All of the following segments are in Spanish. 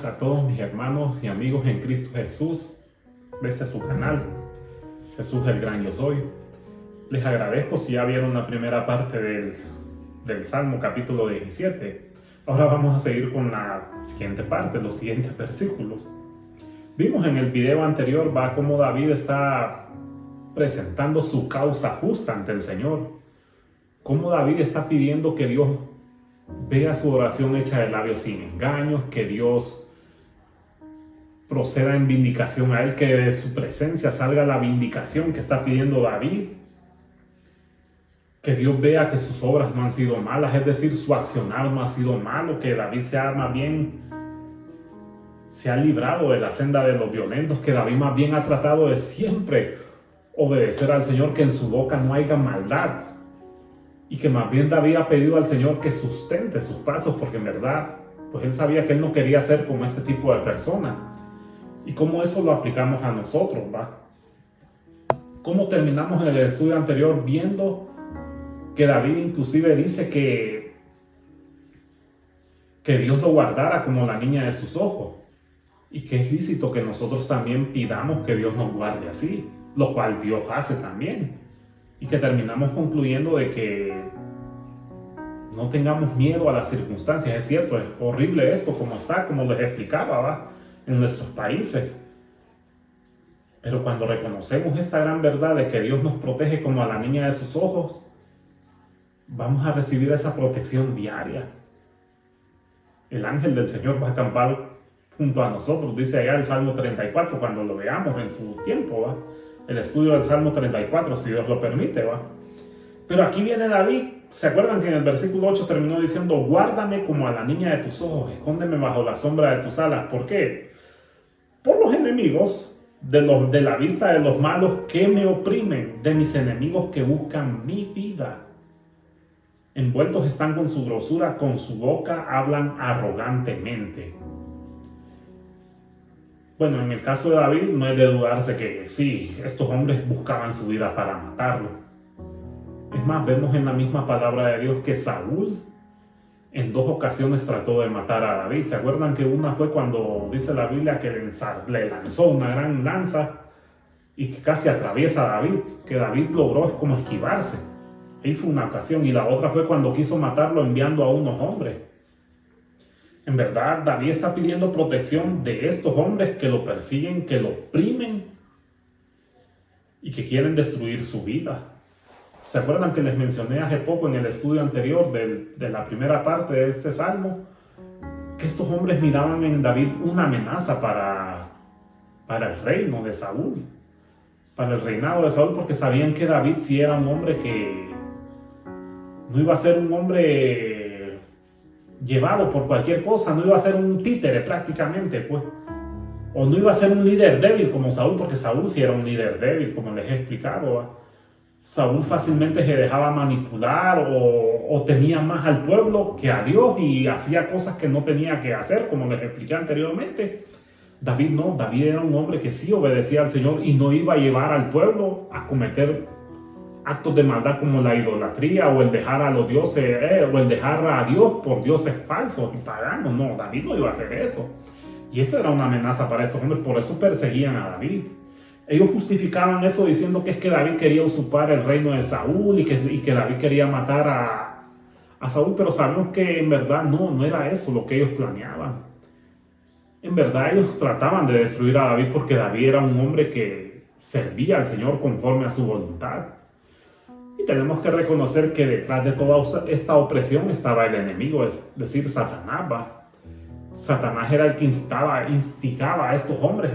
buenas a todos mis hermanos y amigos en Cristo Jesús. Este es su canal, Jesús el Gran Yo Soy. Les agradezco si ya vieron la primera parte del Salmo capítulo 17. Ahora vamos a seguir con la siguiente parte, los siguientes versículos. Vimos en el video anterior cómo David está presentando su causa justa ante el Señor. Cómo David está pidiendo que Dios vea su oración hecha de labios sin engaños, que Dios proceda en vindicación a él, que de su presencia salga la vindicación que está pidiendo David, que Dios vea que sus obras no han sido malas, es decir, su accionar no ha sido malo, que David se ha librado de la senda de los violentos, que David más bien ha tratado de siempre obedecer al Señor, que en su boca no haya maldad. Y que más bien David ha pedido al Señor que sustente sus pasos, porque en verdad, pues él sabía que él no quería ser como este tipo de persona. Y cómo eso lo aplicamos a nosotros, ¿va? Cómo terminamos en el estudio anterior viendo que David inclusive dice que Dios lo guardara como la niña de sus ojos. Y que es lícito que nosotros también pidamos que Dios nos guarde así, lo cual Dios hace también. Y que terminamos concluyendo de que no tengamos miedo a las circunstancias. Es cierto, es horrible esto como está, como les explicaba, ¿va? En nuestros países. Pero cuando reconocemos esta gran verdad de que Dios nos protege como a la niña de sus ojos, vamos a recibir esa protección diaria. El ángel del Señor va a acampar junto a nosotros, dice allá el Salmo 34, cuando lo veamos en su tiempo, ¿va? El estudio del Salmo 34, si Dios lo permite, ¿va? Pero aquí viene David. ¿Se acuerdan que en el versículo 8 terminó diciendo: guárdame como a la niña de tus ojos, escóndeme bajo la sombra de tus alas? ¿Por qué? Por los enemigos, de la vista de los malos que me oprimen, de mis enemigos que buscan mi vida. Envueltos están con su grosura, con su boca hablan arrogantemente. Bueno, en el caso de David no es de dudarse que sí, estos hombres buscaban su vida para matarlo. Es más, vemos en la misma palabra de Dios que Saúl en 2 ocasiones trató de matar a David. ¿Se acuerdan que una fue cuando dice la Biblia que le lanzó una gran lanza y que casi atraviesa a David? Que David logró como esquivarse. Ahí fue una ocasión. Y la otra fue cuando quiso matarlo enviando a unos hombres. En verdad, David está pidiendo protección de estos hombres que lo persiguen, que lo oprimen y que quieren destruir su vida. ¿Se acuerdan que les mencioné hace poco en el estudio anterior de la primera parte de este salmo? Que estos hombres miraban en David una amenaza para el reino de Saúl, para el reinado de Saúl, porque sabían que David sí era un hombre que no iba a ser un hombre llevado por cualquier cosa, no iba a ser un títere prácticamente, pues. O no iba a ser un líder débil como Saúl, porque Saúl sí era un líder débil, como les he explicado, ¿va? Saúl fácilmente se dejaba manipular o temía más al pueblo que a Dios y hacía cosas que no tenía que hacer, como les expliqué anteriormente. David no, David era un hombre que sí obedecía al Señor y no iba a llevar al pueblo a cometer actos de maldad como la idolatría o el dejar a los dioses o el dejar a Dios por dioses falsos y paganos. No, David no iba a hacer eso. Y eso era una amenaza para estos hombres, por eso perseguían a David. Ellos justificaban eso diciendo que es que David quería usurpar el reino de Saúl y que David quería matar a Saúl, pero sabemos que en verdad no era eso lo que ellos planeaban. En verdad ellos trataban de destruir a David porque David era un hombre que servía al Señor conforme a su voluntad. Y tenemos que reconocer que detrás de toda esta opresión estaba el enemigo, es decir, Satanás, ¿va? Satanás era el que instigaba a estos hombres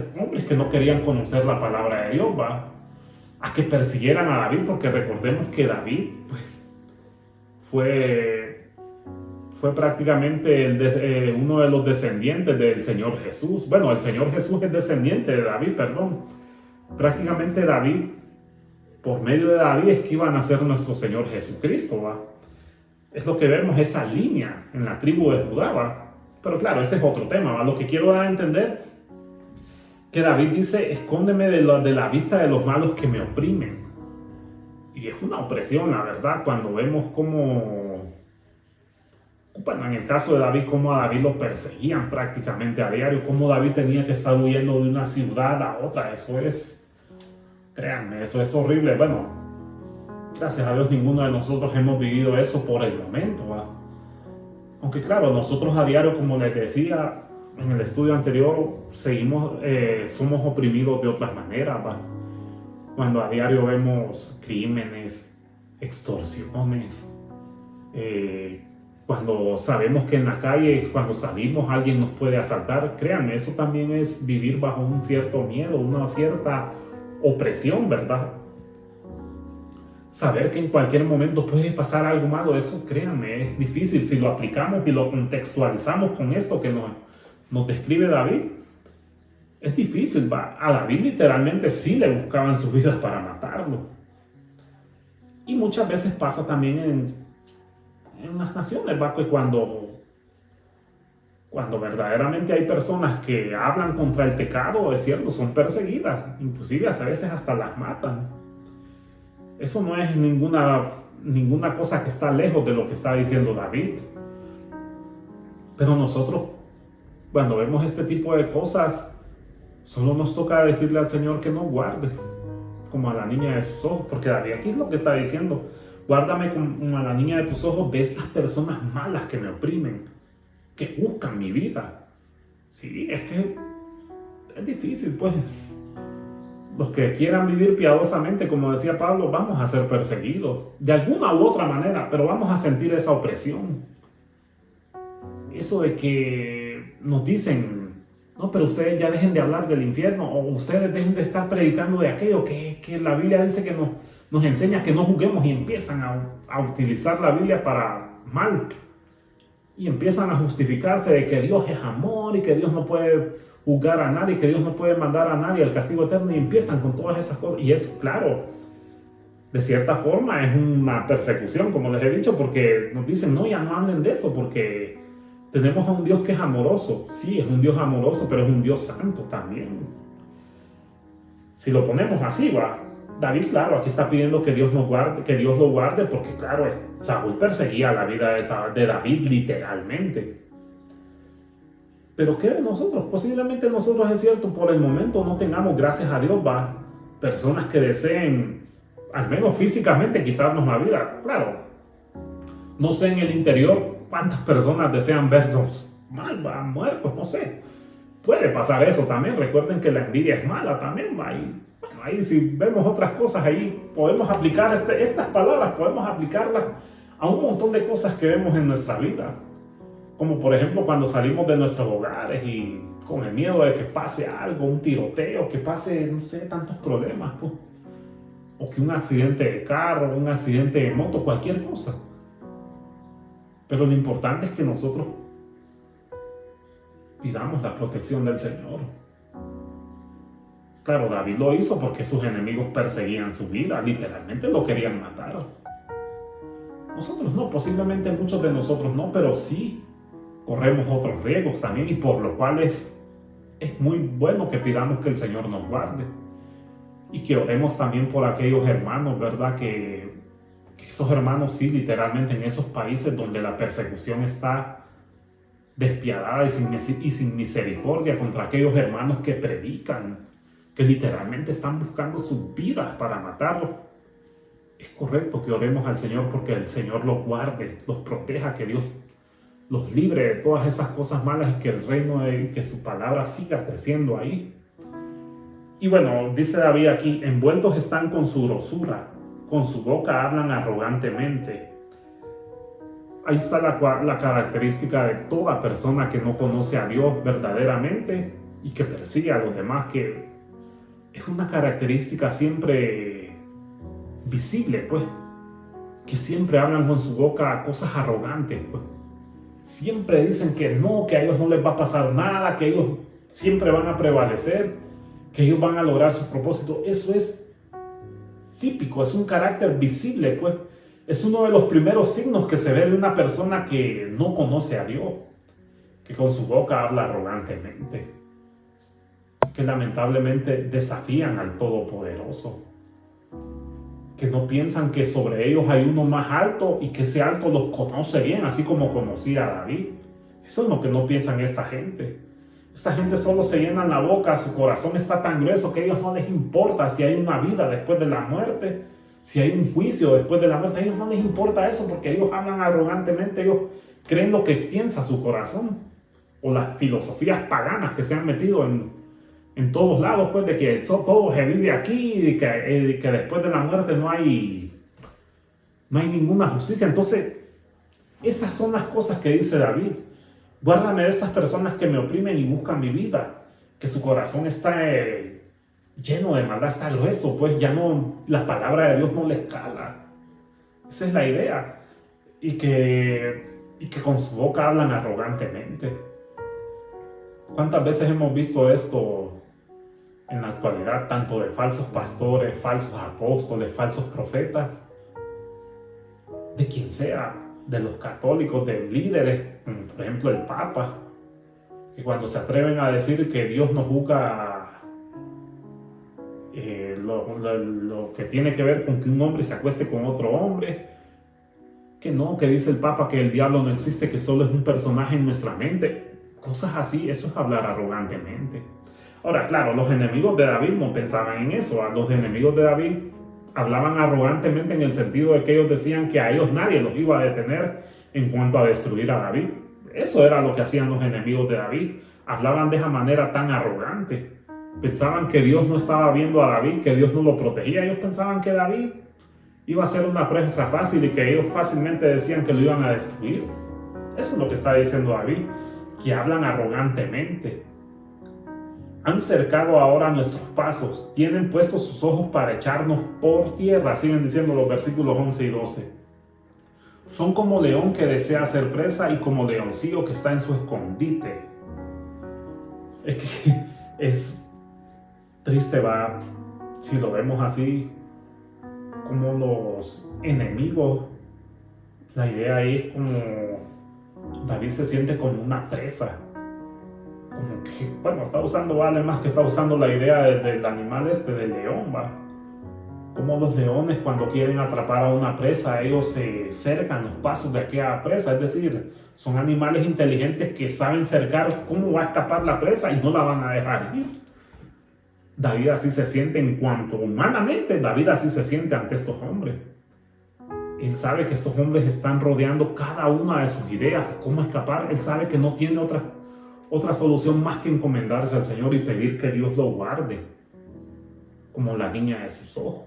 que no querían conocer la palabra de Dios, ¿va? A que persiguieran a David, porque recordemos que David fue prácticamente uno de los descendientes del Señor Jesús. Bueno, el Señor Jesús es descendiente de David, perdón. Prácticamente David, por medio de David es que iba a nacer nuestro Señor Jesucristo, ¿va? Es lo que vemos, esa línea en la tribu de Judá, ¿va? Pero claro, ese es otro tema, ¿va? Lo que quiero dar a entender, que David dice: escóndeme de la vista de los malos que me oprimen. Y es una opresión, la verdad, cuando vemos cómo Bueno, en el caso de David, cómo a David lo perseguían prácticamente a diario, cómo David tenía que estar huyendo de una ciudad a otra, créanme, eso es horrible. Bueno, gracias a Dios ninguno de nosotros hemos vivido eso por el momento, ¿va? Aunque claro, nosotros a diario, como les decía en el estudio anterior, somos oprimidos de otras maneras, ¿va? Cuando a diario vemos crímenes, extorsiones, cuando sabemos que en la calle, cuando salimos, alguien nos puede asaltar, créanme, eso también es vivir bajo un cierto miedo, una cierta opresión, ¿verdad? Saber que en cualquier momento puede pasar algo malo, eso créanme, es difícil. Si lo aplicamos y lo contextualizamos con esto que nos describe David, es difícil, ¿va? A David literalmente sí le buscaban sus vidas para matarlo. Y muchas veces pasa también en las naciones, ¿va? Que cuando verdaderamente hay personas que hablan contra el pecado, es cierto, son perseguidas, inclusive a veces hasta las matan. Eso no es ninguna cosa que está lejos de lo que está diciendo David. Pero nosotros, cuando vemos este tipo de cosas, solo nos toca decirle al Señor que nos guarde, como a la niña de sus ojos, porque David aquí es lo que está diciendo: guárdame como a la niña de tus ojos de estas personas malas que me oprimen, que buscan mi vida. Sí, es que es difícil, pues. Los que quieran vivir piadosamente, como decía Pablo, vamos a ser perseguidos de alguna u otra manera, pero vamos a sentir esa opresión. Eso de que nos dicen: no, pero ustedes ya dejen de hablar del infierno, o ustedes dejen de estar predicando de aquello que la Biblia dice que nos enseña que no juguemos, y empiezan a utilizar la Biblia para mal. Y empiezan a justificarse de que Dios es amor y que Dios no puede juzgar a nadie, que Dios no puede mandar a nadie al castigo eterno, y empiezan con todas esas cosas. Y es claro, de cierta forma es una persecución, como les he dicho, porque nos dicen: no, ya no hablen de eso, porque tenemos a un Dios que es amoroso. Sí, es un Dios amoroso, pero es un Dios santo también. Si lo ponemos así, va. David, claro, aquí está pidiendo que Dios nos guarde, que Dios lo guarde, porque claro, Saúl perseguía la vida de David literalmente. Pero ¿qué de nosotros? Posiblemente nosotros, es cierto, por el momento no tengamos, gracias a Dios, va, personas que deseen, al menos físicamente, quitarnos la vida. Claro, no sé en el interior cuántas personas desean vernos mal, va, muertos, no sé. Puede pasar eso también. Recuerden que la envidia es mala también, va. Y bueno, ahí si vemos otras cosas, ahí podemos aplicar estas palabras, podemos aplicarlas a un montón de cosas que vemos en nuestra vida. Como por ejemplo cuando salimos de nuestros hogares y con el miedo de que pase algo, un tiroteo, que pase, no sé, tantos problemas, pues. O que un accidente de carro, un accidente de moto, cualquier cosa. Pero lo importante es que nosotros pidamos la protección del Señor. Claro, David lo hizo porque sus enemigos perseguían su vida, literalmente lo querían matar. Nosotros no, posiblemente muchos de nosotros no, pero sí corremos otros riesgos también, y por lo cual es muy bueno que pidamos que el Señor nos guarde, y que oremos también por aquellos hermanos, ¿verdad? Que esos hermanos, sí, literalmente en esos países donde la persecución está despiadada y sin misericordia contra aquellos hermanos que predican, que literalmente están buscando sus vidas para matarlos. Es correcto que oremos al Señor porque el Señor los guarde, los proteja, que Dios los libre de todas esas cosas malas, y que el reino que su palabra siga creciendo ahí. Y bueno, dice David aquí: envueltos están con su grosura, con su boca hablan arrogantemente. Ahí está la característica de toda persona que no conoce a Dios verdaderamente y que persigue a los demás, que es una característica siempre visible, pues, que siempre hablan con su boca cosas arrogantes, pues. Siempre dicen que no, que a ellos no les va a pasar nada, que ellos siempre van a prevalecer, que ellos van a lograr sus propósitos. Eso es típico, es un carácter visible, pues. Es uno de los primeros signos que se ve de una persona que no conoce a Dios, que con su boca habla arrogantemente, que lamentablemente desafían al Todopoderoso, que no piensan que sobre ellos hay uno más alto y que ese alto los conoce bien, así como conocía a David. Eso es lo que no piensan esta gente. Esta gente solo se llena la boca, su corazón está tan grueso que a ellos no les importa si hay una vida después de la muerte, si hay un juicio después de la muerte. A ellos no les importa eso porque ellos hablan arrogantemente, ellos creen lo que piensa su corazón, o las filosofías paganas que se han metido en todos lados, pues de que todo se vive aquí y que después de la muerte no hay ninguna justicia. Entonces, esas son las cosas que dice David. Guárdame de estas personas que me oprimen y buscan mi vida, que su corazón está lleno de maldad, está grueso, pues ya no, la palabra de Dios no les cala. Esa es la idea. Y que con su boca hablan arrogantemente. ¿Cuántas veces hemos visto esto en la actualidad, tanto de falsos pastores, falsos apóstoles, falsos profetas, de quien sea, de los católicos, de líderes, por ejemplo el Papa, que cuando se atreven a decir que Dios no juzga lo que tiene que ver con que un hombre se acueste con otro hombre, que no, que dice el Papa que el diablo no existe, que solo es un personaje en nuestra mente, cosas así, eso es hablar arrogantemente. Ahora, claro, los enemigos de David no pensaban en eso. Los enemigos de David hablaban arrogantemente en el sentido de que ellos decían que a ellos nadie los iba a detener en cuanto a destruir a David. Eso era lo que hacían los enemigos de David. Hablaban de esa manera tan arrogante. Pensaban que Dios no estaba viendo a David, que Dios no lo protegía. Ellos pensaban que David iba a ser una presa fácil y que ellos fácilmente decían que lo iban a destruir. Eso es lo que está diciendo David, que hablan arrogantemente. Han cercado ahora nuestros pasos, tienen puestos sus ojos para echarnos por tierra, siguen diciendo los versículos 11 y 12. Son como león que desea ser presa y como leoncillo que está en su escondite. Es que es triste, va, si lo vemos así, como los enemigos, la idea ahí es como David se siente como una presa. Como que, bueno, está usando, además que está usando la idea del animal del león, va. Como los leones cuando quieren atrapar a una presa, ellos se cercan los pasos de aquella presa, es decir, son animales inteligentes que saben cercar cómo va a escapar la presa y no la van a dejar ir. David así se siente en cuanto humanamente, David así se siente ante estos hombres. Él sabe que estos hombres están rodeando cada una de sus ideas, cómo escapar. Él sabe que no tiene otra solución más que encomendarse al Señor y pedir que Dios lo guarde, como la niña de sus ojos.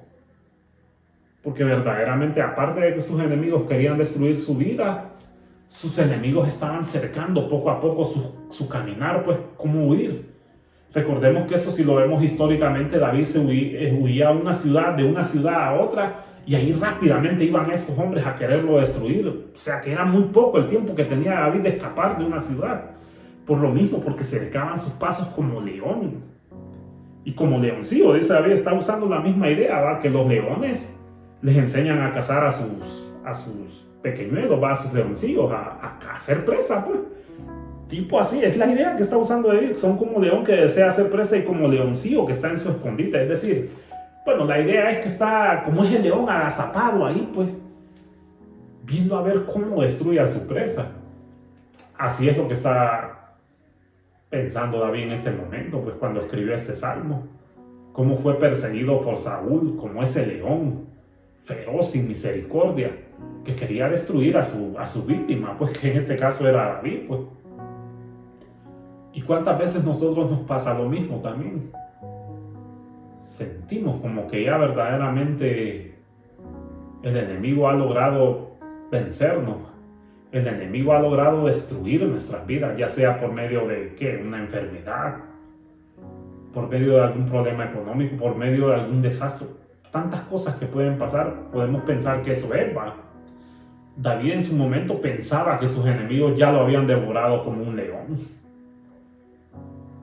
Porque verdaderamente, aparte de que sus enemigos querían destruir su vida, sus enemigos estaban cercando poco a poco su caminar, pues cómo huir. Recordemos que eso, si lo vemos históricamente, David huía a una ciudad, de una ciudad a otra, y ahí rápidamente iban estos hombres a quererlo destruir. O sea que era muy poco el tiempo que tenía David de escapar de una ciudad. Por lo mismo, porque cercaban sus pasos como león. Y como leoncillo, dice David, está usando la misma idea, ¿va? Que los leones les enseñan a cazar a sus pequeñuelos, ¿va? A sus leoncillos, a hacer presa, pues. Tipo así, es la idea que está usando David. Son como león que desea hacer presa y como leoncillo que está en su escondite. Es decir, bueno, la idea es que está, como es el león agazapado ahí, pues, viendo a ver cómo destruye a su presa. Así es lo que está pensando David en este momento, pues cuando escribió este salmo. Cómo fue perseguido por Saúl, como ese león, feroz, sin misericordia, que quería destruir a su víctima, pues que en este caso era David, pues. ¿Y cuántas veces nosotros nos pasa lo mismo también? Sentimos como que ya verdaderamente el enemigo ha logrado vencernos. El enemigo ha logrado destruir nuestras vidas, ya sea por medio de una enfermedad, por medio de algún problema económico, por medio de algún desastre. Tantas cosas que pueden pasar, podemos pensar que eso es, ¿va? David en su momento pensaba que sus enemigos ya lo habían devorado como un león.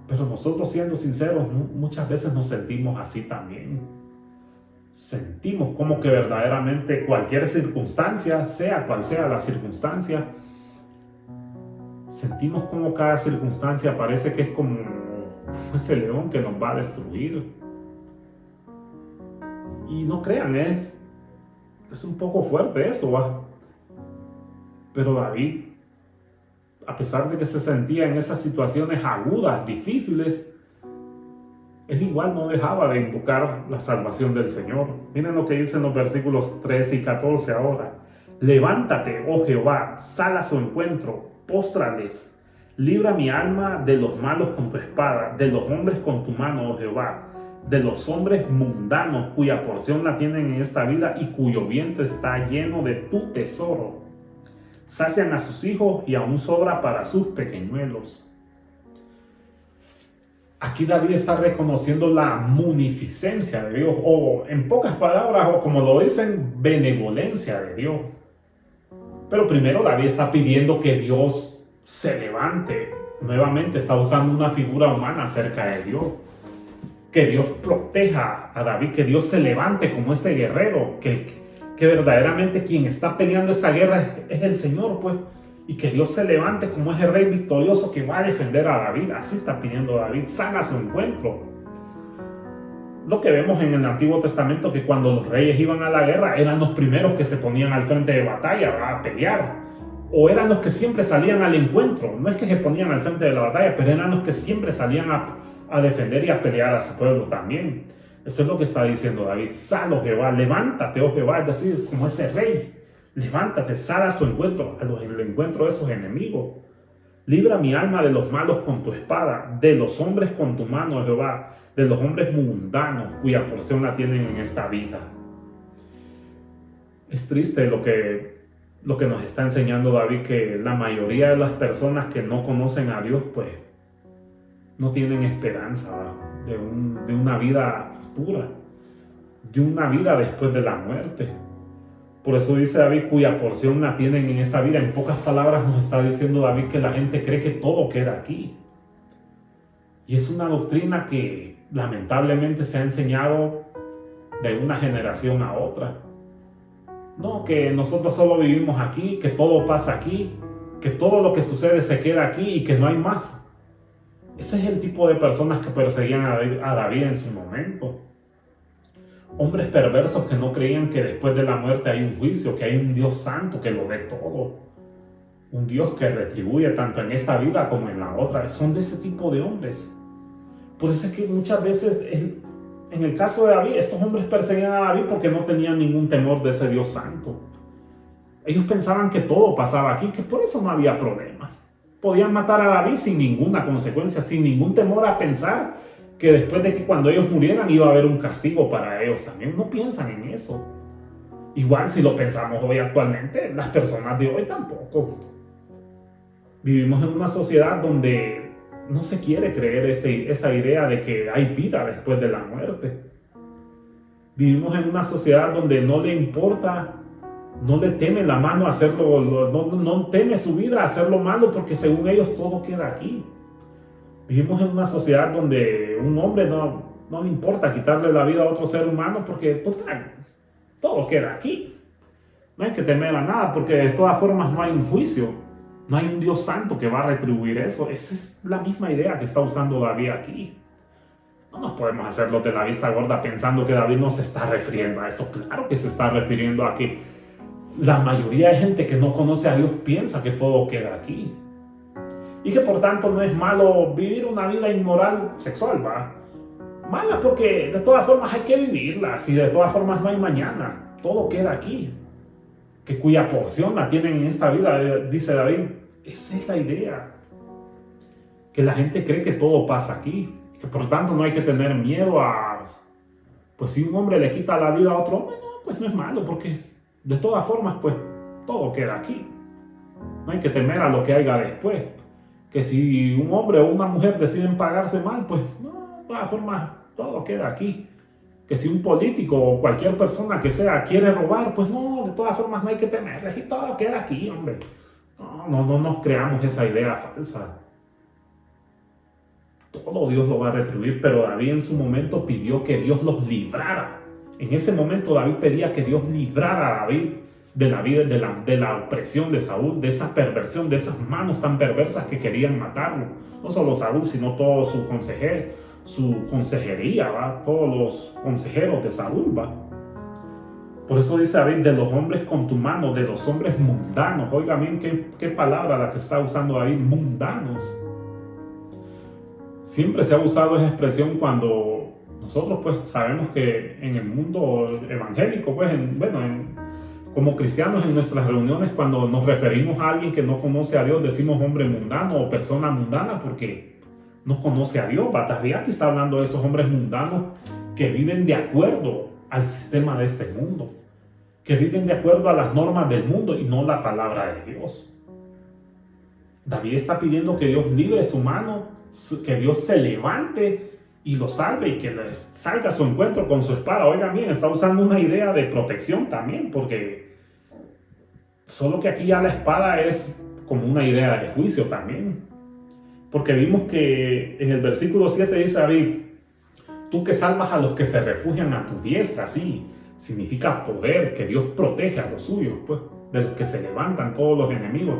Pero nosotros, siendo sinceros, muchas veces nos sentimos así también. Sentimos como que verdaderamente cualquier circunstancia, sea cual sea la circunstancia, sentimos como cada circunstancia parece que es como ese león que nos va a destruir. Y no crean, es Es un poco fuerte eso, ¿va? Pero David, a pesar de que se sentía en esas situaciones agudas, difíciles, él igual no dejaba de invocar la salvación del Señor. Miren lo que dicen los versículos 13 y 14 ahora. Levántate, oh Jehová, sal a su encuentro, póstrales. Libra mi alma de los malos con tu espada, de los hombres con tu mano, oh Jehová, de los hombres mundanos cuya porción la tienen en esta vida y cuyo vientre está lleno de tu tesoro. Sacian a sus hijos y aún sobra para sus pequeñuelos. Aquí David está reconociendo la munificencia de Dios, o en pocas palabras, o como lo dicen, benevolencia de Dios. Pero primero David está pidiendo que Dios se levante. Nuevamente está usando una figura humana acerca de Dios. Que Dios proteja a David, que Dios se levante como ese guerrero, que verdaderamente quien está peleando esta guerra es el Señor, pues. Y que Dios se levante como ese rey victorioso que va a defender a David. Así está pidiendo David, salga a su encuentro. Lo que vemos en el Antiguo Testamento, que cuando los reyes iban a la guerra, eran los primeros que se ponían al frente de batalla a pelear. O eran los que siempre salían al encuentro. No es que se ponían al frente de la batalla, pero eran los que siempre salían a defender y a pelear a su pueblo también. Eso es lo que está diciendo David. Sal, oh Jehová, levántate, oh Jehová, es decir, como ese rey. Levántate, sal a su encuentro, al encuentro de esos enemigos. Libra mi alma de los malos con tu espada, de los hombres con tu mano, Jehová, de los hombres mundanos cuya porción la tienen en esta vida. Es triste lo que nos está enseñando David, que la mayoría de las personas que no conocen a Dios, pues, no tienen esperanza de una vida futura, de una vida después de la muerte. Por eso dice David, cuya porción la tienen en esta vida. En pocas palabras nos está diciendo David que la gente cree que todo queda aquí. Y es una doctrina que lamentablemente se ha enseñado de una generación a otra. No, que nosotros solo vivimos aquí, que todo pasa aquí, que todo lo que sucede se queda aquí y que no hay más. Ese es el tipo de personas que perseguían a David en su momento. Hombres perversos que no creían que después de la muerte hay un juicio, que hay un Dios santo que lo ve todo. Un Dios que retribuye tanto en esta vida como en la otra. Son de ese tipo de hombres. Por eso es que muchas veces, en el caso de David, estos hombres perseguían a David porque no tenían ningún temor de ese Dios santo. Ellos pensaban que todo pasaba aquí, que por eso no había problema. Podían matar a David sin ninguna consecuencia, sin ningún temor a pensar que después de que cuando ellos murieran iba a haber un castigo para ellos también. No piensan en eso. Igual si lo pensamos hoy actualmente, las personas de hoy tampoco. Vivimos en una sociedad donde no se quiere creer esa idea de que hay vida después de la muerte. Vivimos en una sociedad donde no le importa, no le teme la mano a hacerlo, no teme su vida a hacer lo malo porque según ellos todo queda aquí. Vivimos en una sociedad donde un hombre no le importa quitarle la vida a otro ser humano porque total, todo queda aquí. No hay que temer a nada porque de todas formas no hay un juicio, no hay un Dios santo que va a retribuir eso. Esa es la misma idea que está usando David aquí. No nos podemos hacerlo de la vista gorda pensando que David no se está refiriendo a esto. Claro que se está refiriendo a que la mayoría de gente que no conoce a Dios piensa que todo queda aquí. Y que por tanto no es malo vivir una vida inmoral sexual, ¿va? Mala porque de todas formas hay que vivirla, si de todas formas no hay mañana, todo queda aquí. Que cuya porción la tienen en esta vida, dice David, esa es la idea. Que la gente cree que todo pasa aquí, que por tanto no hay que tener miedo a, pues si un hombre le quita la vida a otro hombre, no, pues no es malo, porque de todas formas, pues todo queda aquí. No hay que temer a lo que haya después. Que si un hombre o una mujer deciden pagarse mal, pues no, de todas formas todo queda aquí. Que si un político o cualquier persona que sea quiere robar, pues no, de todas formas no hay que temerles y todo queda aquí, hombre. No nos creamos esa idea falsa. Todo Dios lo va a retribuir, pero David en su momento pidió que Dios los librara. En ese momento David pedía que Dios librara a David de la vida, de la opresión de Saúl, de esa perversión, de esas manos tan perversas que querían matarlo. No solo Saúl, sino todo su consejería, ¿va? Todos los consejeros de Saúl, ¿va? Por eso dice David, de los hombres con tu mano, de los hombres mundanos. Oiga bien qué palabra la que está usando David, mundanos. Siempre se ha usado esa expresión cuando nosotros pues sabemos que en el mundo evangélico, pues como cristianos en nuestras reuniones, cuando nos referimos a alguien que no conoce a Dios, decimos hombre mundano o persona mundana porque no conoce a Dios. David aquí está hablando de esos hombres mundanos que viven de acuerdo al sistema de este mundo, que viven de acuerdo a las normas del mundo y no la palabra de Dios. David está pidiendo que Dios libre su mano, que Dios se levante y lo salve y que salga a su encuentro con su espada. Oigan bien, está usando una idea de protección también, porque solo que aquí ya la espada es como una idea de juicio también. Porque vimos que en el versículo 7 dice David, tú que salvas a los que se refugian a tu diestra, sí, significa poder, que Dios protege a los suyos, pues, de los que se levantan todos los enemigos.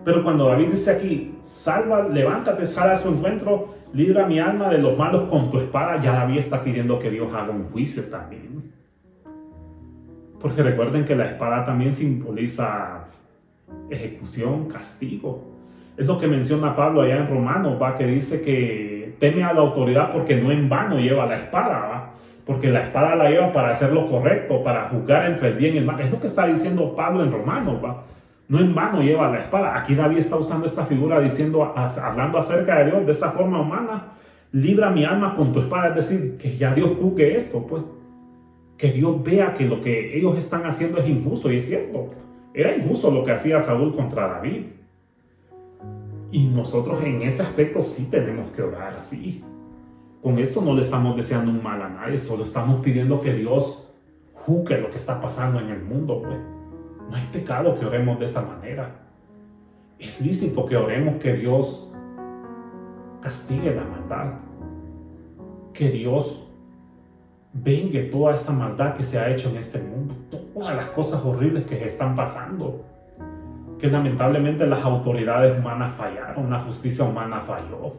Pero cuando David dice aquí, salva, levántate, sal a su encuentro, libra mi alma de los malos con tu espada, ya David está pidiendo que Dios haga un juicio también. Porque recuerden que la espada también simboliza ejecución, castigo. Es lo que menciona Pablo allá en Romanos, ¿va? Que dice que teme a la autoridad porque no en vano lleva la espada, ¿va? Porque la espada la lleva para hacer lo correcto, para juzgar entre el bien y el mal. Es lo que está diciendo Pablo en Romanos, ¿va? No en vano lleva la espada. Aquí David está usando esta figura diciendo, hablando acerca de Dios de esta forma humana, libra mi alma con tu espada. Es decir, que ya Dios juzgue esto, pues. Que Dios vea que lo que ellos están haciendo es injusto, y es cierto. Era injusto lo que hacía Saúl contra David. Y nosotros en ese aspecto sí tenemos que orar así. Con esto no le estamos deseando un mal a nadie, solo estamos pidiendo que Dios juzgue lo que está pasando en el mundo, pues. No es pecado que oremos de esa manera. Es lícito que oremos que Dios castigue la maldad. Que Dios vengue toda esta maldad que se ha hecho en este mundo. Todas las cosas horribles que están pasando. Que lamentablemente las autoridades humanas fallaron, la justicia humana falló.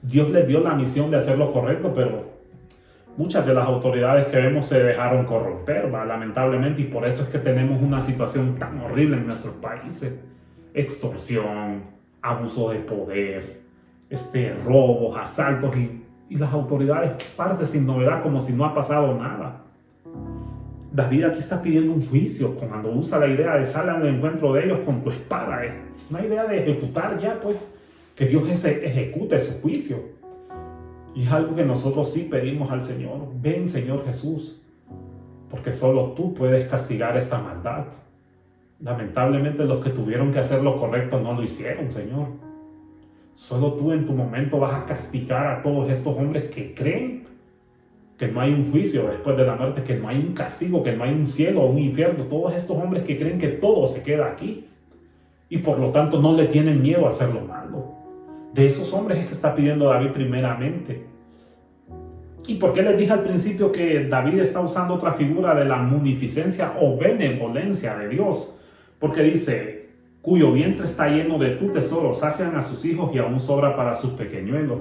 Dios les dio la misión de hacer lo correcto, pero muchas de las autoridades que vemos se dejaron corromper, ¿va? Lamentablemente, y por eso es que tenemos una situación tan horrible en nuestros países. Extorsión, abuso de poder, robos, asaltos, y las autoridades parten sin novedad como si no ha pasado nada. David aquí está pidiendo un juicio cuando usa la idea de salir al encuentro de ellos con tu espada. Es una idea de ejecutar ya, pues, que Dios ejecute su juicio. Y es algo que nosotros sí pedimos al Señor. Ven, Señor Jesús, porque solo tú puedes castigar esta maldad. Lamentablemente los que tuvieron que hacer lo correcto no lo hicieron, Señor. Solo tú en tu momento vas a castigar a todos estos hombres que creen que no hay un juicio después de la muerte, que no hay un castigo, que no hay un cielo o un infierno. Todos estos hombres que creen que todo se queda aquí y por lo tanto no le tienen miedo a hacer lo malo. De esos hombres es que está pidiendo David primeramente. ¿Y por qué les dije al principio que David está usando otra figura de la munificencia o benevolencia de Dios? Porque dice, cuyo vientre está lleno de tu tesoro, sacian a sus hijos y aún sobra para sus pequeñuelos.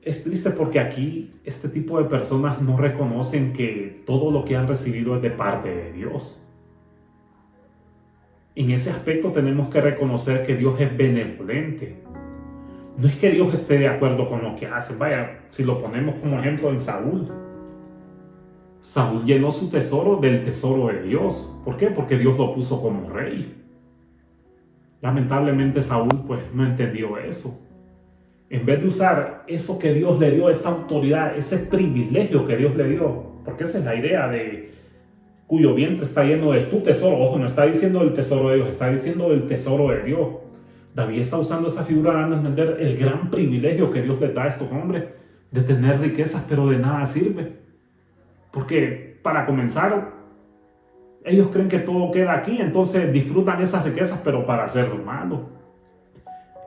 Es triste porque aquí este tipo de personas no reconocen que todo lo que han recibido es de parte de Dios. En ese aspecto tenemos que reconocer que Dios es benevolente. No es que Dios esté de acuerdo con lo que hace. Vaya, si lo ponemos como ejemplo en Saúl. Saúl llenó su tesoro del tesoro de Dios. ¿Por qué? Porque Dios lo puso como rey. Lamentablemente Saúl pues no entendió eso. En vez de usar eso que Dios le dio, esa autoridad, ese privilegio que Dios le dio, porque esa es la idea de cuyo vientre está lleno de tu tesoro. Ojo, no está diciendo del tesoro de Dios, está diciendo del tesoro de Dios. David está usando esa figura dando a entender el gran privilegio que Dios les da a estos hombres de tener riquezas, pero de nada sirve. Porque para comenzar, ellos creen que todo queda aquí, entonces disfrutan esas riquezas, pero para hacer lo malo.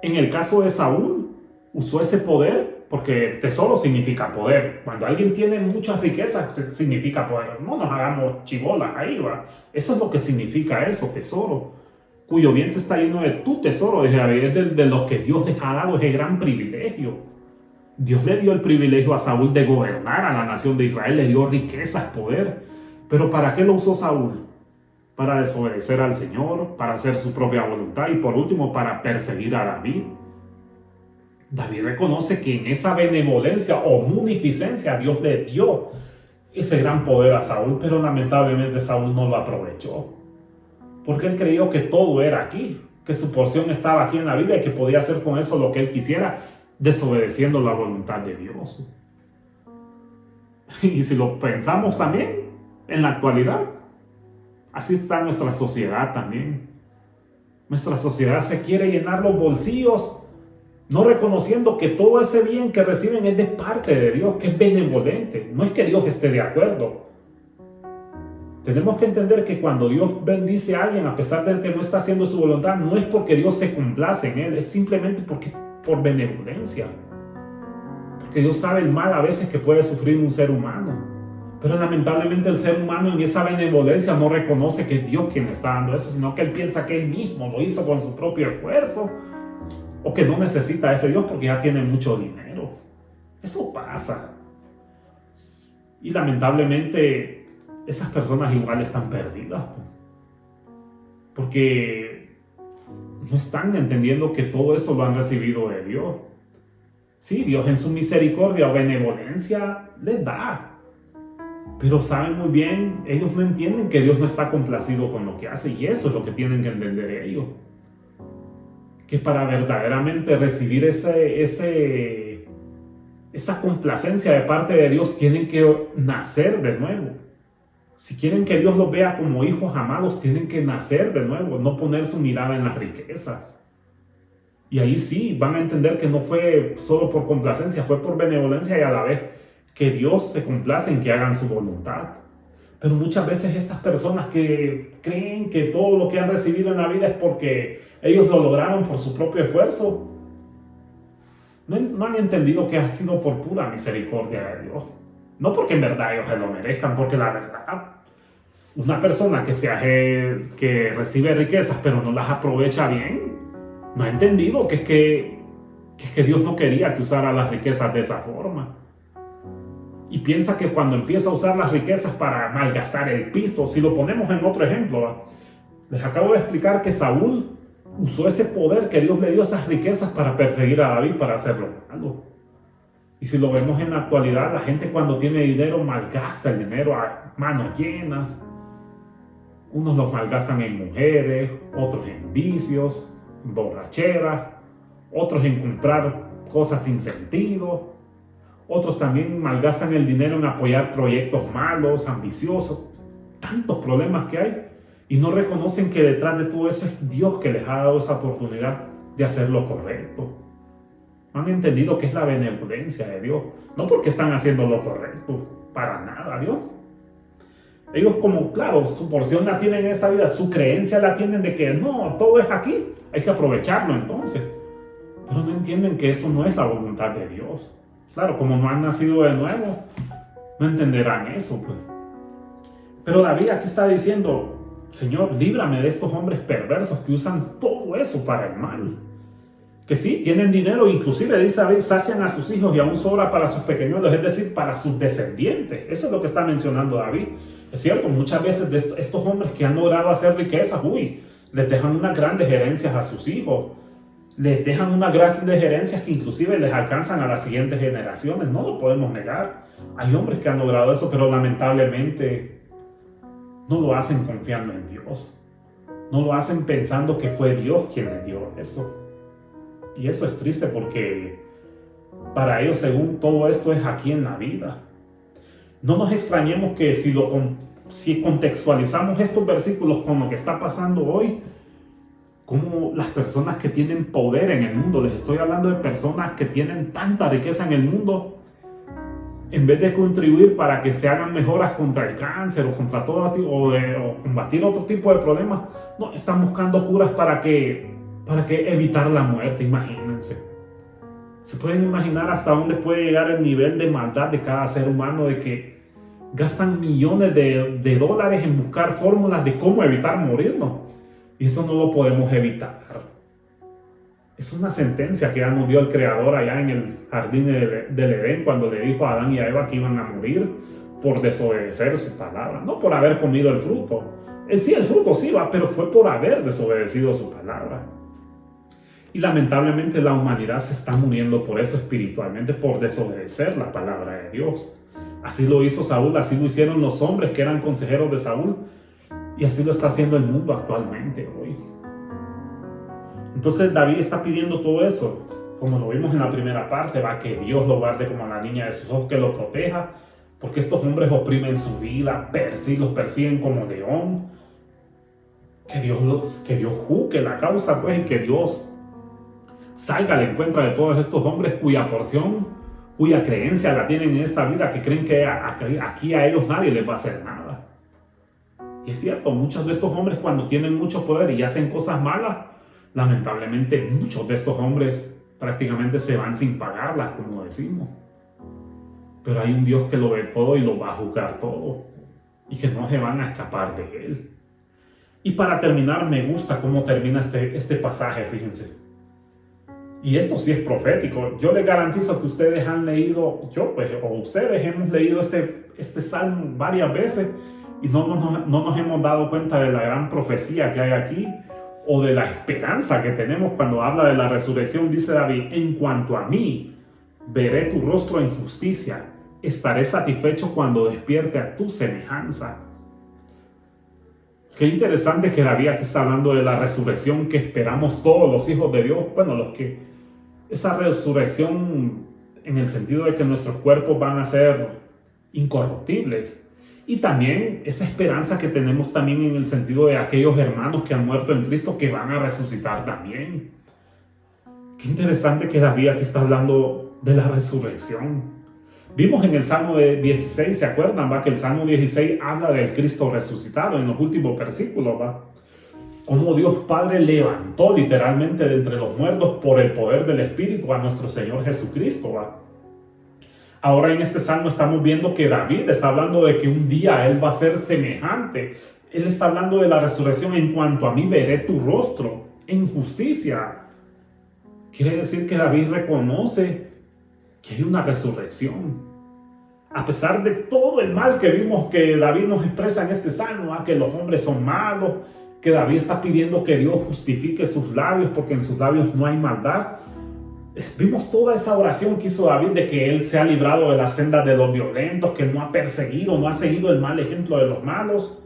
En el caso de Saúl, usó ese poder porque tesoro significa poder. Cuando alguien tiene muchas riquezas, significa poder. No nos hagamos chibolas ahí, ¿va? Eso es lo que significa eso, tesoro. Cuyo vientre está lleno de tu tesoro, es de los que Dios les ha dado ese gran privilegio. Dios le dio el privilegio a Saúl de gobernar a la nación de Israel, le dio riquezas, poder. Pero ¿para qué lo usó Saúl? Para desobedecer al Señor, para hacer su propia voluntad y por último para perseguir a David. David reconoce que en esa benevolencia o munificencia Dios le dio ese gran poder a Saúl, pero lamentablemente Saúl no lo aprovechó. Porque él creyó que todo era aquí, que su porción estaba aquí en la vida y que podía hacer con eso lo que él quisiera, desobedeciendo la voluntad de Dios. Y si lo pensamos también, en la actualidad, así está nuestra sociedad también. Nuestra sociedad se quiere llenar los bolsillos, no reconociendo que todo ese bien que reciben es de parte de Dios, que es benevolente. No es que Dios esté de acuerdo. Tenemos que entender que cuando Dios bendice a alguien, a pesar de que no está haciendo su voluntad, no es porque Dios se complace en él, es simplemente por benevolencia. Porque Dios sabe el mal a veces que puede sufrir un ser humano. Pero lamentablemente el ser humano en esa benevolencia no reconoce que es Dios quien le está dando eso, sino que él piensa que él mismo lo hizo con su propio esfuerzo, o que no necesita a ese Dios porque ya tiene mucho dinero. Eso pasa. Y lamentablemente esas personas igual están perdidas, porque no están entendiendo que todo eso lo han recibido de Dios. Sí, Dios en su misericordia o benevolencia les da. Pero saben muy bien, ellos no entienden que Dios no está complacido con lo que hace, y eso es lo que tienen que entender ellos. Que para verdaderamente recibir esa complacencia de parte de Dios tienen que nacer de nuevo. Si quieren que Dios los vea como hijos amados, tienen que nacer de nuevo, no poner su mirada en las riquezas. Y ahí sí van a entender que no fue solo por complacencia, fue por benevolencia y a la vez que Dios se complace en que hagan su voluntad. Pero muchas veces estas personas que creen que todo lo que han recibido en la vida es porque ellos lo lograron por su propio esfuerzo, no han entendido que ha sido por pura misericordia de Dios. No porque en verdad ellos se lo merezcan, porque la verdad, una persona que recibe riquezas pero no las aprovecha bien, no ha entendido que es que Dios no quería que usara las riquezas de esa forma. Y piensa que cuando empieza a usar las riquezas para malgastar el piso, si lo ponemos en otro ejemplo, les acabo de explicar que Saúl usó ese poder que Dios le dio, esas riquezas, para perseguir a David, para hacerlo malo. Y si lo vemos en la actualidad, la gente cuando tiene dinero malgasta el dinero a manos llenas. Unos los malgastan en mujeres, otros en vicios, en borracheras, otros en comprar cosas sin sentido. Otros también malgastan el dinero en apoyar proyectos malos, ambiciosos. Tantos problemas que hay. Y no reconocen que detrás de todo eso es Dios que les ha dado esa oportunidad de hacer lo correcto. No han entendido que es la benevolencia de Dios. No porque están haciendo lo correcto. Para nada, Dios. Ellos como, claro, su porción la tienen en esta vida. Su creencia la tienen de que no, todo es aquí. Hay que aprovecharlo entonces. Pero no entienden que eso no es la voluntad de Dios. Claro, como no han nacido de nuevo, no entenderán eso, pues. Pero David aquí está diciendo: Señor, líbrame de estos hombres perversos que usan todo eso para el mal. Que sí, tienen dinero, inclusive dice David, sacian a sus hijos y aún sobra para sus pequeñuelos, es decir, para sus descendientes. Eso es lo que está mencionando David. Es cierto, muchas veces de estos hombres que han logrado hacer riquezas, les dejan unas grandes herencias a sus hijos. Les dejan unas grandes herencias que inclusive les alcanzan a las siguientes generaciones. No lo podemos negar. Hay hombres que han logrado eso, pero lamentablemente no lo hacen confiando en Dios. No lo hacen pensando que fue Dios quien les dio eso. Y eso es triste porque para ellos, según todo esto, es aquí en la vida. No nos extrañemos que si contextualizamos estos versículos con lo que está pasando hoy, como las personas que tienen poder en el mundo, les estoy hablando de personas que tienen tanta riqueza en el mundo, en vez de contribuir para que se hagan mejoras contra el cáncer o contra todo o combatir otro tipo de problemas, no, están buscando curas para que evitar la muerte. Imagínense. ¿Se pueden imaginar hasta dónde puede llegar el nivel de maldad de cada ser humano, de que gastan millones de dólares en buscar fórmulas de cómo evitar morirnos? Y eso no lo podemos evitar. Es una sentencia que ya nos dio el Creador allá en el jardín del Edén, cuando le dijo a Adán y a Eva que iban a morir por desobedecer su palabra, no por haber comido el fruto. Sí, el fruto sí va, pero fue por haber desobedecido su palabra. Y lamentablemente la humanidad se está muriendo por eso espiritualmente, por desobedecer la palabra de Dios. Así lo hizo Saúl, así lo hicieron los hombres que eran consejeros de Saúl, y así lo está haciendo el mundo actualmente hoy. Entonces David está pidiendo todo eso, como lo vimos en la primera parte, va, que Dios lo guarde como la niña de sus ojos, que lo proteja, porque estos hombres oprimen su vida, los persiguen como león. Que Dios juzgue la causa, pues, y que Dios salga al encuentro de todos estos hombres cuya porción, cuya creencia la tienen en esta vida, que creen que aquí a ellos nadie les va a hacer nada. Y es cierto, muchos de estos hombres, cuando tienen mucho poder y hacen cosas malas, lamentablemente muchos de estos hombres prácticamente se van sin pagarlas, como decimos. Pero hay un Dios que lo ve todo y lo va a juzgar todo, y que no se van a escapar de él. Y para terminar, me gusta cómo termina este pasaje, fíjense. Y esto sí es profético. Yo les garantizo que ustedes han leído, o ustedes hemos leído este salmo varias veces y no nos hemos dado cuenta de la gran profecía que hay aquí, o de la esperanza que tenemos cuando habla de la resurrección. Dice David: en cuanto a mí, veré tu rostro en justicia, estaré satisfecho cuando despierte a tu semejanza. Qué interesante que David aquí está hablando de la resurrección que esperamos todos los hijos de Dios. Bueno, esa resurrección en el sentido de que nuestros cuerpos van a ser incorruptibles. Y también esa esperanza que tenemos también en el sentido de aquellos hermanos que han muerto en Cristo, que van a resucitar también. Qué interesante que David aquí está hablando de la resurrección. Vimos en el Salmo 16, ¿se acuerdan? ¿Va? Que el Salmo 16 habla del Cristo resucitado en los últimos versículos, ¿va? Cómo Dios Padre levantó literalmente de entre los muertos por el poder del Espíritu a nuestro Señor Jesucristo, ¿va? Ahora en este Salmo estamos viendo que David está hablando de que un día Él va a ser semejante. Él está hablando de la resurrección. En cuanto a mí, veré tu rostro en justicia. Quiere decir que David reconoce que hay una resurrección. A pesar de todo el mal que vimos que David nos expresa en este salmo, que los hombres son malos, que David está pidiendo que Dios justifique sus labios porque en sus labios no hay maldad. Vimos toda esa oración que hizo David de que él se ha librado de la senda de los violentos, que no ha perseguido, no ha seguido el mal ejemplo de los malos,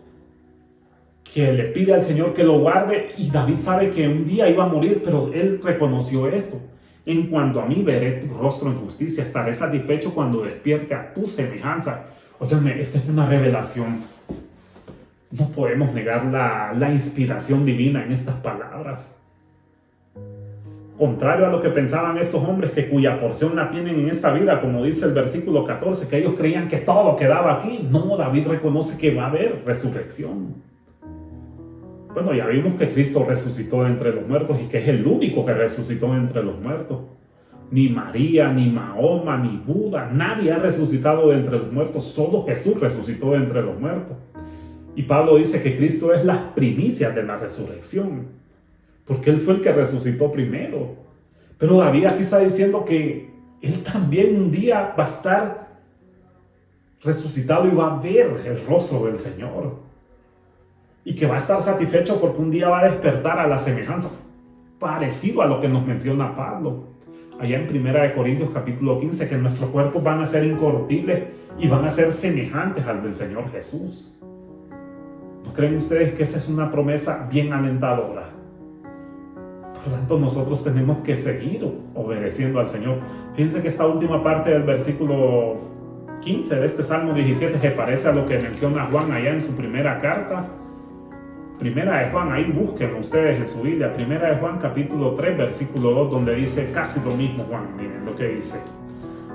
que le pide al Señor que lo guarde, y David sabe que un día iba a morir, pero él reconoció esto. En cuanto a mí, veré tu rostro en justicia, estaré satisfecho cuando despierte a tu semejanza. Óiganme, esta es una revelación. No podemos negar la inspiración divina en estas palabras. Contrario a lo que pensaban estos hombres cuya porción la tienen en esta vida, como dice el versículo 14, que ellos creían que todo quedaba aquí. No, David reconoce que va a haber resurrección. Bueno, ya vimos que Cristo resucitó de entre los muertos y que es el único que resucitó de entre los muertos. Ni María, ni Mahoma, ni Buda, nadie ha resucitado de entre los muertos, solo Jesús resucitó de entre los muertos. Y Pablo dice que Cristo es las primicias de la resurrección, porque Él fue el que resucitó primero. Pero David aquí está diciendo que Él también un día va a estar resucitado y va a ver el rostro del Señor. Y que va a estar satisfecho porque un día va a despertar a la semejanza, parecido a lo que nos menciona Pablo allá en 1 Corintios capítulo 15, que nuestros cuerpos van a ser incorruptibles y van a ser semejantes al del Señor Jesús. ¿No creen ustedes que esa es una promesa bien alentadora? Por lo tanto, nosotros tenemos que seguir obedeciendo al Señor. Fíjense que esta última parte del versículo 15 de este Salmo 17 se parece a lo que menciona Juan allá en su primera carta. Primera de Juan, ahí búsquenlo ustedes en su Biblia. Primera de Juan capítulo 3 versículo 2, donde dice casi lo mismo Juan. Miren lo que dice: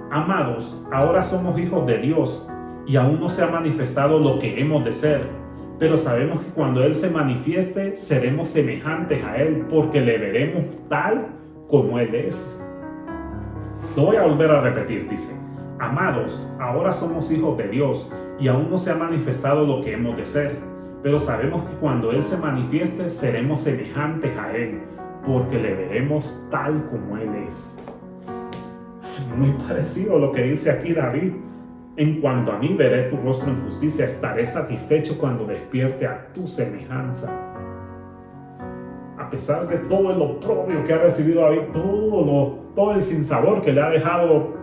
amados, ahora somos hijos de Dios y aún no se ha manifestado lo que hemos de ser, pero sabemos que cuando Él se manifieste seremos semejantes a Él, porque le veremos tal como Él es. Lo voy a volver a repetir, dice: amados, ahora somos hijos de Dios y aún no se ha manifestado lo que hemos de ser, pero sabemos que cuando Él se manifieste seremos semejantes a Él, porque le veremos tal como Él es. Muy parecido a lo que dice aquí David. En cuanto a mí, veré tu rostro en justicia, estaré satisfecho cuando despierte a tu semejanza. A pesar de todo el oprobio que ha recibido David, todo el sinsabor que le ha dejado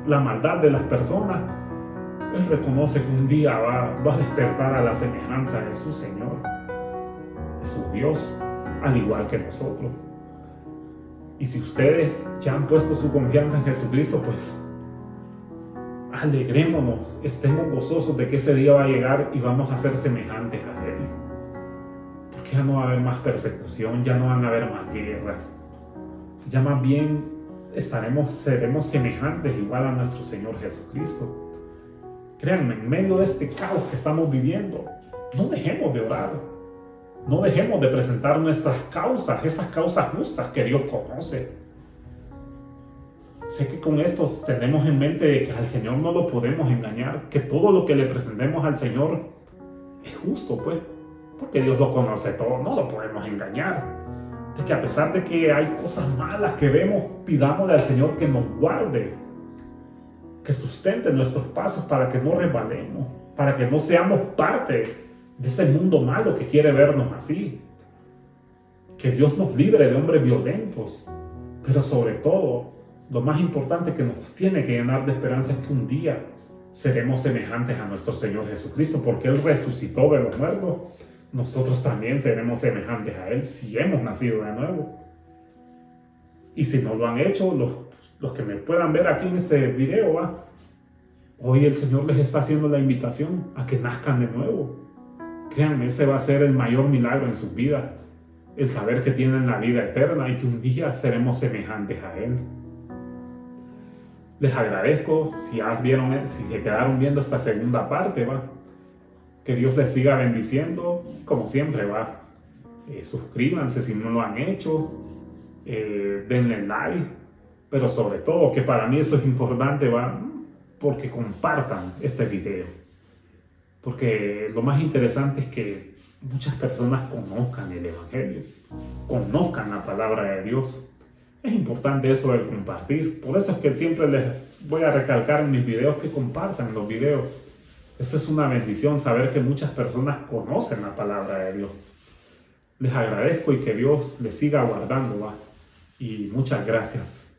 la maldad de las personas, él reconoce que un día va a despertar a la semejanza de su Señor, de su Dios, al igual que nosotros. Y si ustedes ya han puesto su confianza en Jesucristo, pues alegrémonos, estemos gozosos de que ese día va a llegar y vamos a ser semejantes a Él. Porque ya no va a haber más persecución, ya no van a haber más guerra. Ya más bien seremos semejantes igual a nuestro Señor Jesucristo. Créanme, en medio de este caos que estamos viviendo, no dejemos de orar. No dejemos de presentar nuestras causas, esas causas justas que Dios conoce. Sé que con esto tenemos en mente que al Señor no lo podemos engañar, que todo lo que le presentemos al Señor es justo, pues, porque Dios lo conoce todo, no lo podemos engañar. De que a pesar de que hay cosas malas que vemos, pidámosle al Señor que nos guarde, que sustente nuestros pasos para que no resbalemos, para que no seamos parte de ese mundo malo que quiere vernos así. Que Dios nos libre de hombres violentos, pero sobre todo, lo más importante que nos tiene que llenar de esperanza es que un día seremos semejantes a nuestro Señor Jesucristo, porque Él resucitó de los muertos. Nosotros también seremos semejantes a Él si hemos nacido de nuevo. Y si no lo han hecho, los que me puedan ver aquí en este video, hoy el Señor les está haciendo la invitación a que nazcan de nuevo. Créanme, ese va a ser el mayor milagro en sus vidas, el saber que tienen la vida eterna y que un día seremos semejantes a Él. Les agradezco si se quedaron viendo esta segunda parte, que Dios les siga bendiciendo, como siempre, suscríbanse si no lo han hecho, denle like, pero sobre todo, que para mí eso es importante, porque compartan este video. Porque lo más interesante es que muchas personas conozcan el Evangelio, conozcan la palabra de Dios. Es importante eso del compartir. Por eso es que siempre les voy a recalcar en mis videos que compartan los videos. Eso es una bendición, saber que muchas personas conocen la palabra de Dios. Les agradezco y que Dios les siga guardando, y muchas gracias.